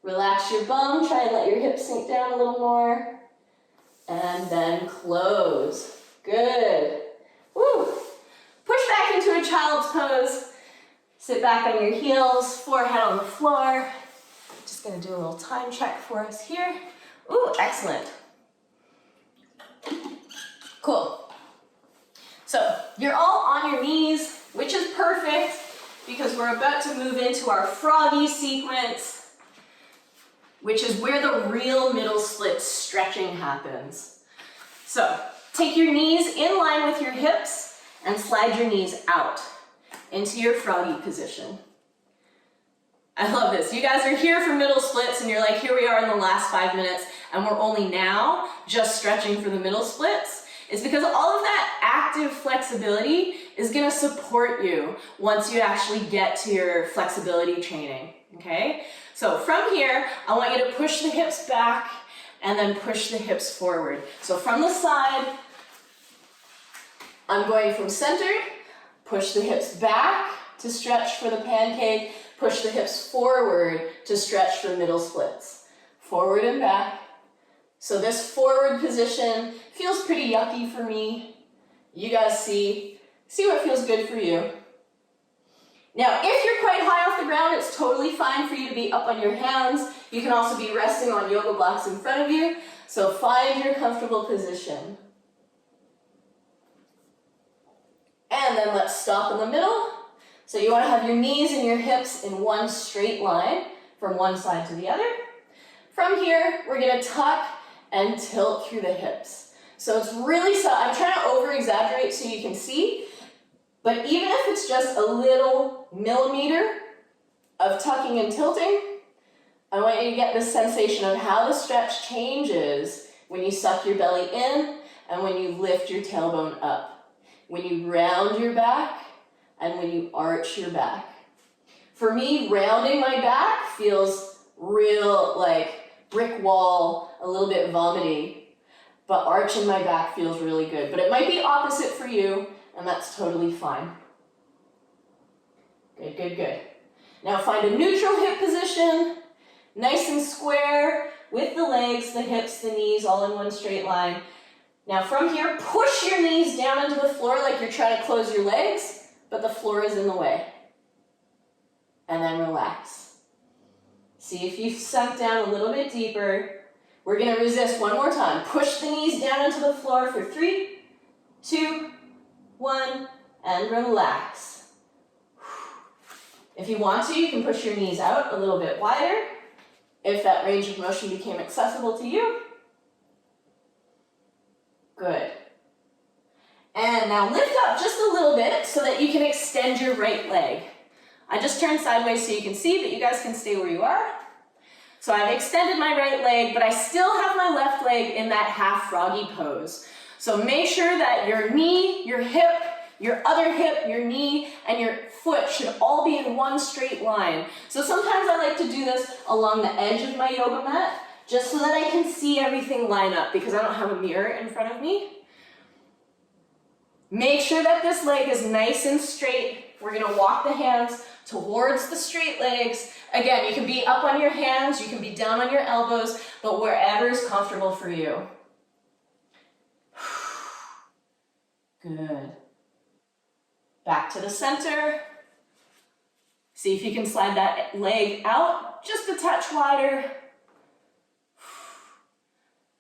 Relax your bum, try and let your hips sink down a little more. And then close. Good. Woo. Push back into a child's pose. Sit back on your heels, forehead on the floor. Just gonna do a little time check for us here. Ooh, excellent. Cool. So you're all on your knees, which is perfect because we're about to move into our froggy sequence, which is where the real middle split stretching happens. So take your knees in line with your hips and slide your knees out into your froggy position. I love this. You guys are here for middle splits and you're like, here we are in the last 5 minutes and we're only now just stretching for the middle splits. It's because all of that active flexibility is gonna support you once you actually get to your flexibility training, okay? So from here, I want you to push the hips back and then push the hips forward. So from the side, I'm going from centered, push the hips back to stretch for the pancake, push the hips forward to stretch for middle splits. Forward and back. So this forward position feels pretty yucky for me. You guys see what feels good for you. Now, if you're quite high off the ground, it's totally fine for you to be up on your hands. You can also be resting on yoga blocks in front of you. So find your comfortable position. And then let's stop in the middle. So you want to have your knees and your hips in one straight line from one side to the other. From here, we're going to tuck and tilt through the hips. So it's really soft. I'm trying to over-exaggerate so you can see. But even if it's just a little millimeter of tucking and tilting, I want you to get this sensation of how the stretch changes when you suck your belly in and when you lift your tailbone up, when you round your back and when you arch your back. For me, rounding my back feels real like brick wall, a little bit vomity, but arching my back feels really good. But it might be opposite for you, and that's totally fine. Good, good, good. Now find a neutral hip position, nice and square with the legs, the hips, the knees, all in one straight line. Now from here, push your knees down into the floor like you're trying to close your legs, but the floor is in the way. And then relax. See if you've sunk down a little bit deeper. We're gonna resist one more time. Push the knees down into the floor for 3, 2, 1, and relax. If you want to, you can push your knees out a little bit wider if that range of motion became accessible to you. Good. And now lift up just a little bit so that you can extend your right leg. I just turned sideways so you can see, but you guys can stay where you are. So I've extended my right leg, but I still have my left leg in that half froggy pose. So make sure that your knee, your hip, your other hip, your knee, and your foot should all be in one straight line. So sometimes I like to do this along the edge of my yoga mat, just so that I can see everything line up because I don't have a mirror in front of me. Make sure that this leg is nice and straight. We're gonna walk the hands towards the straight legs. Again, you can be up on your hands, you can be down on your elbows, but wherever is comfortable for you. Good. Back to the center. See if you can slide that leg out just a touch wider.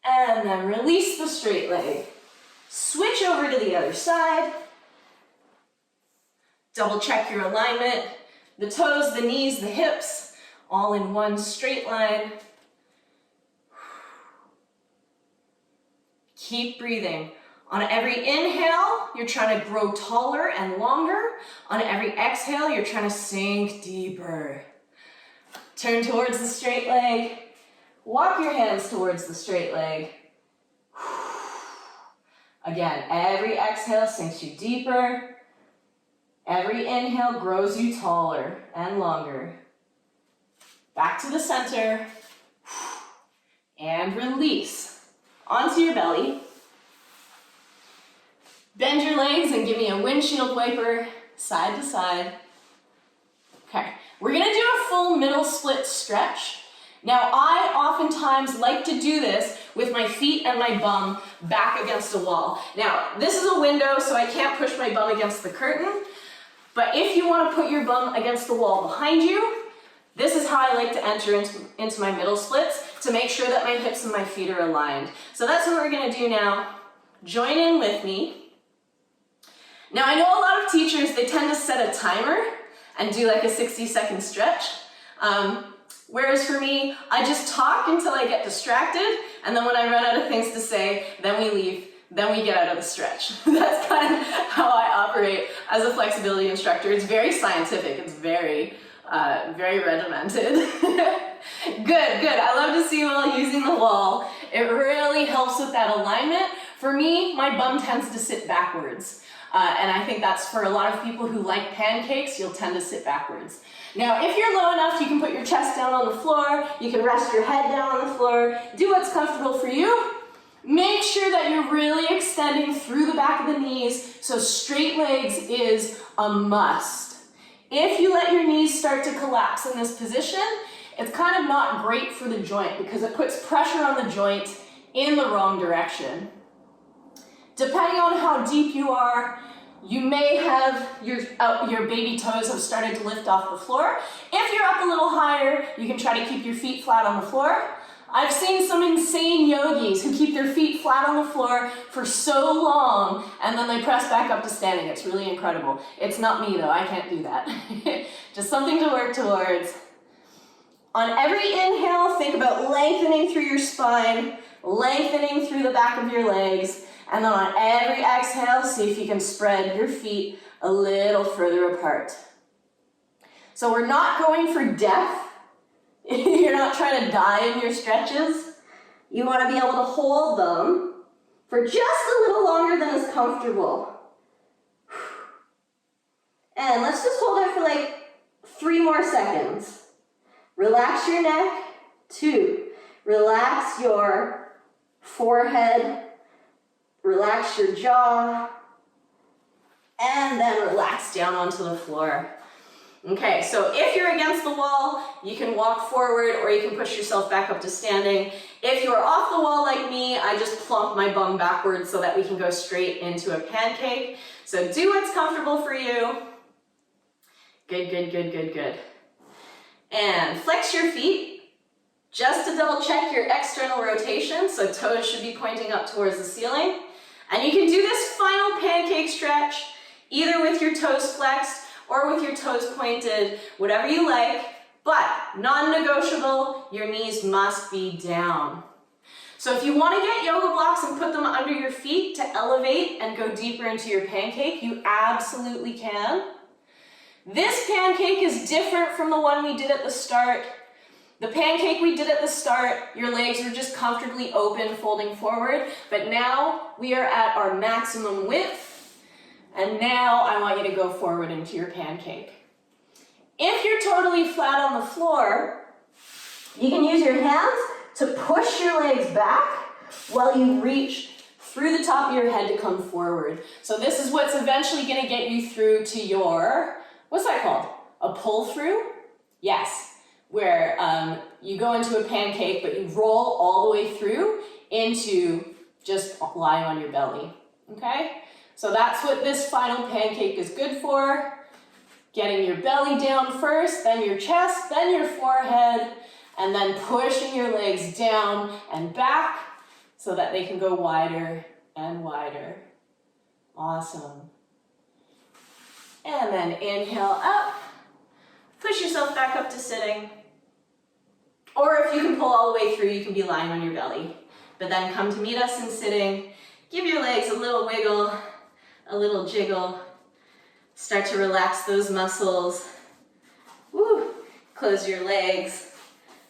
And then release the straight leg. Switch over to the other side. Double check your alignment. The toes, the knees, the hips, all in one straight line. Keep breathing. On every inhale, you're trying to grow taller and longer. On every exhale, you're trying to sink deeper. Turn towards the straight leg. Walk your hands towards the straight leg. Again, every exhale sinks you deeper. Every inhale grows you taller and longer. Back to the center. And release. Onto your belly. Bend your legs and give me a windshield wiper, side to side. Okay, we're gonna do a full middle split stretch. Now, I oftentimes like to do this with my feet and my bum back against a wall. Now, this is a window, so I can't push my bum against the curtain, but if you want to put your bum against the wall behind you, this is how I like to enter into my middle splits to make sure that my hips and my feet are aligned. So that's what we're going to do now. Join in with me. Now, I know a lot of teachers, they tend to set a timer and do like a 60-second stretch. Whereas for me, I just talk until I get distracted, and then when I run out of things to say, then we leave, then we get out of the stretch. That's kind of how I operate as a flexibility instructor. It's very scientific, it's very regimented. Good, I love to see you all using the wall. It really helps with that alignment. For me, my bum tends to sit backwards. And I think that's for a lot of people who like pancakes, you'll tend to sit backwards. Now, if you're low enough, you can put your chest down on the floor, you can rest your head down on the floor, do what's comfortable for you. Make sure that you're really extending through the back of the knees, so straight legs is a must. If you let your knees start to collapse in this position, it's kind of not great for the joint because it puts pressure on the joint in the wrong direction. Depending on how deep you are, you may have your baby toes have started to lift off the floor. If you're up a little higher, you can try to keep your feet flat on the floor. I've seen some insane yogis who keep their feet flat on the floor for so long and then they press back up to standing. It's really incredible. It's not me though, I can't do that. Just something to work towards. On every inhale, think about lengthening through your spine, lengthening through the back of your legs. And then on every exhale, see if you can spread your feet a little further apart. So we're not going for death. You're not trying to die in your stretches. You want to be able to hold them for just a little longer than is comfortable. And let's just hold it for like 3 more seconds. Relax your neck. 2. Relax your forehead. Relax your jaw, and then relax down onto the floor. Okay, so if you're against the wall, you can walk forward or you can push yourself back up to standing. If you're off the wall like me, I just plump my bum backwards so that we can go straight into a pancake. So do what's comfortable for you. Good, good, good, good, good. And flex your feet just to double check your external rotation. So toes should be pointing up towards the ceiling. And you can do this final pancake stretch either with your toes flexed or with your toes pointed, whatever you like, but non-negotiable, your knees must be down. So if you want to get yoga blocks and put them under your feet to elevate and go deeper into your pancake, you absolutely can. This pancake is different from the one we did at the start. The pancake we did at the start, your legs were just comfortably open, folding forward, but now we are at our maximum width, and now I want you to go forward into your pancake. If you're totally flat on the floor, you can use your hands to push your legs back while you reach through the top of your head to come forward. So this is what's eventually going to get you through to your, what's that called? A pull through? Yes. Where you go into a pancake, but you roll all the way through into just lying on your belly, okay? So that's what this final pancake is good for. Getting your belly down first, then your chest, then your forehead, and then pushing your legs down and back so that they can go wider and wider. Awesome. And then inhale up, push yourself back up to sitting. Or if you can pull all the way through, you can be lying on your belly. But then come to meet us in sitting. Give your legs a little wiggle, a little jiggle. Start to relax those muscles. Woo! Close your legs.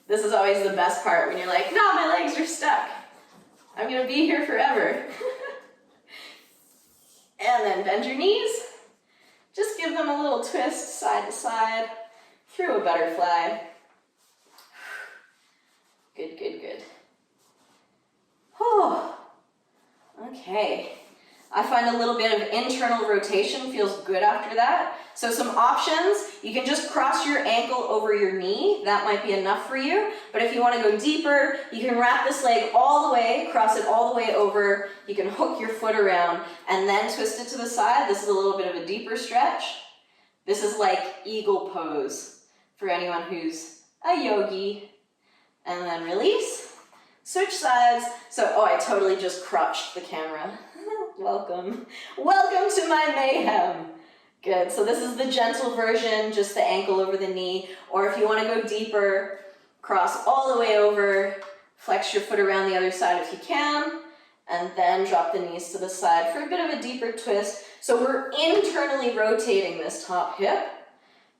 This is always the best part when you're like, no, my legs are stuck. I'm gonna be here forever. And then bend your knees. Just give them a little twist side to side through a butterfly. Good, good, good. Oh, okay. I find a little bit of internal rotation feels good after that. So some options, you can just cross your ankle over your knee. That might be enough for you. But if you want to go deeper, you can wrap this leg all the way, cross it all the way over. You can hook your foot around and then twist it to the side. This is a little bit of a deeper stretch. This is like eagle pose for anyone who's a yogi. And then release, switch sides. So, oh, I totally just crutched the camera. Welcome. Welcome to my mayhem. Good, so this is the gentle version, just the ankle over the knee. Or if you want to go deeper, cross all the way over, flex your foot around the other side if you can, and then drop the knees to the side for a bit of a deeper twist. So we're internally rotating this top hip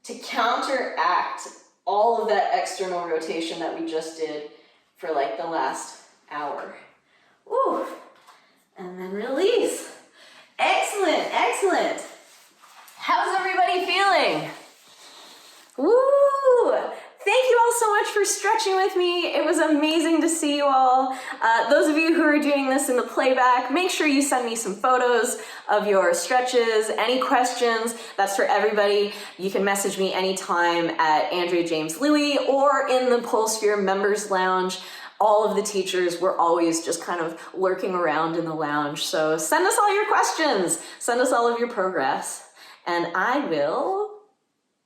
to counteract all of that external rotation that we just did for like the last hour. Woo! And then release. Excellent, excellent. How's everybody feeling? Woo! Thank you all so much for stretching with me. It was amazing to see you all. Those of you who are doing this in the playback, make sure you send me some photos of your stretches. Any questions, that's for everybody. You can message me anytime at Andrea James Lui or in the PoleSphere Members Lounge. All of the teachers were always just kind of lurking around in the lounge. So send us all your questions. Send us all of your progress. And I will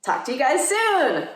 talk to you guys soon.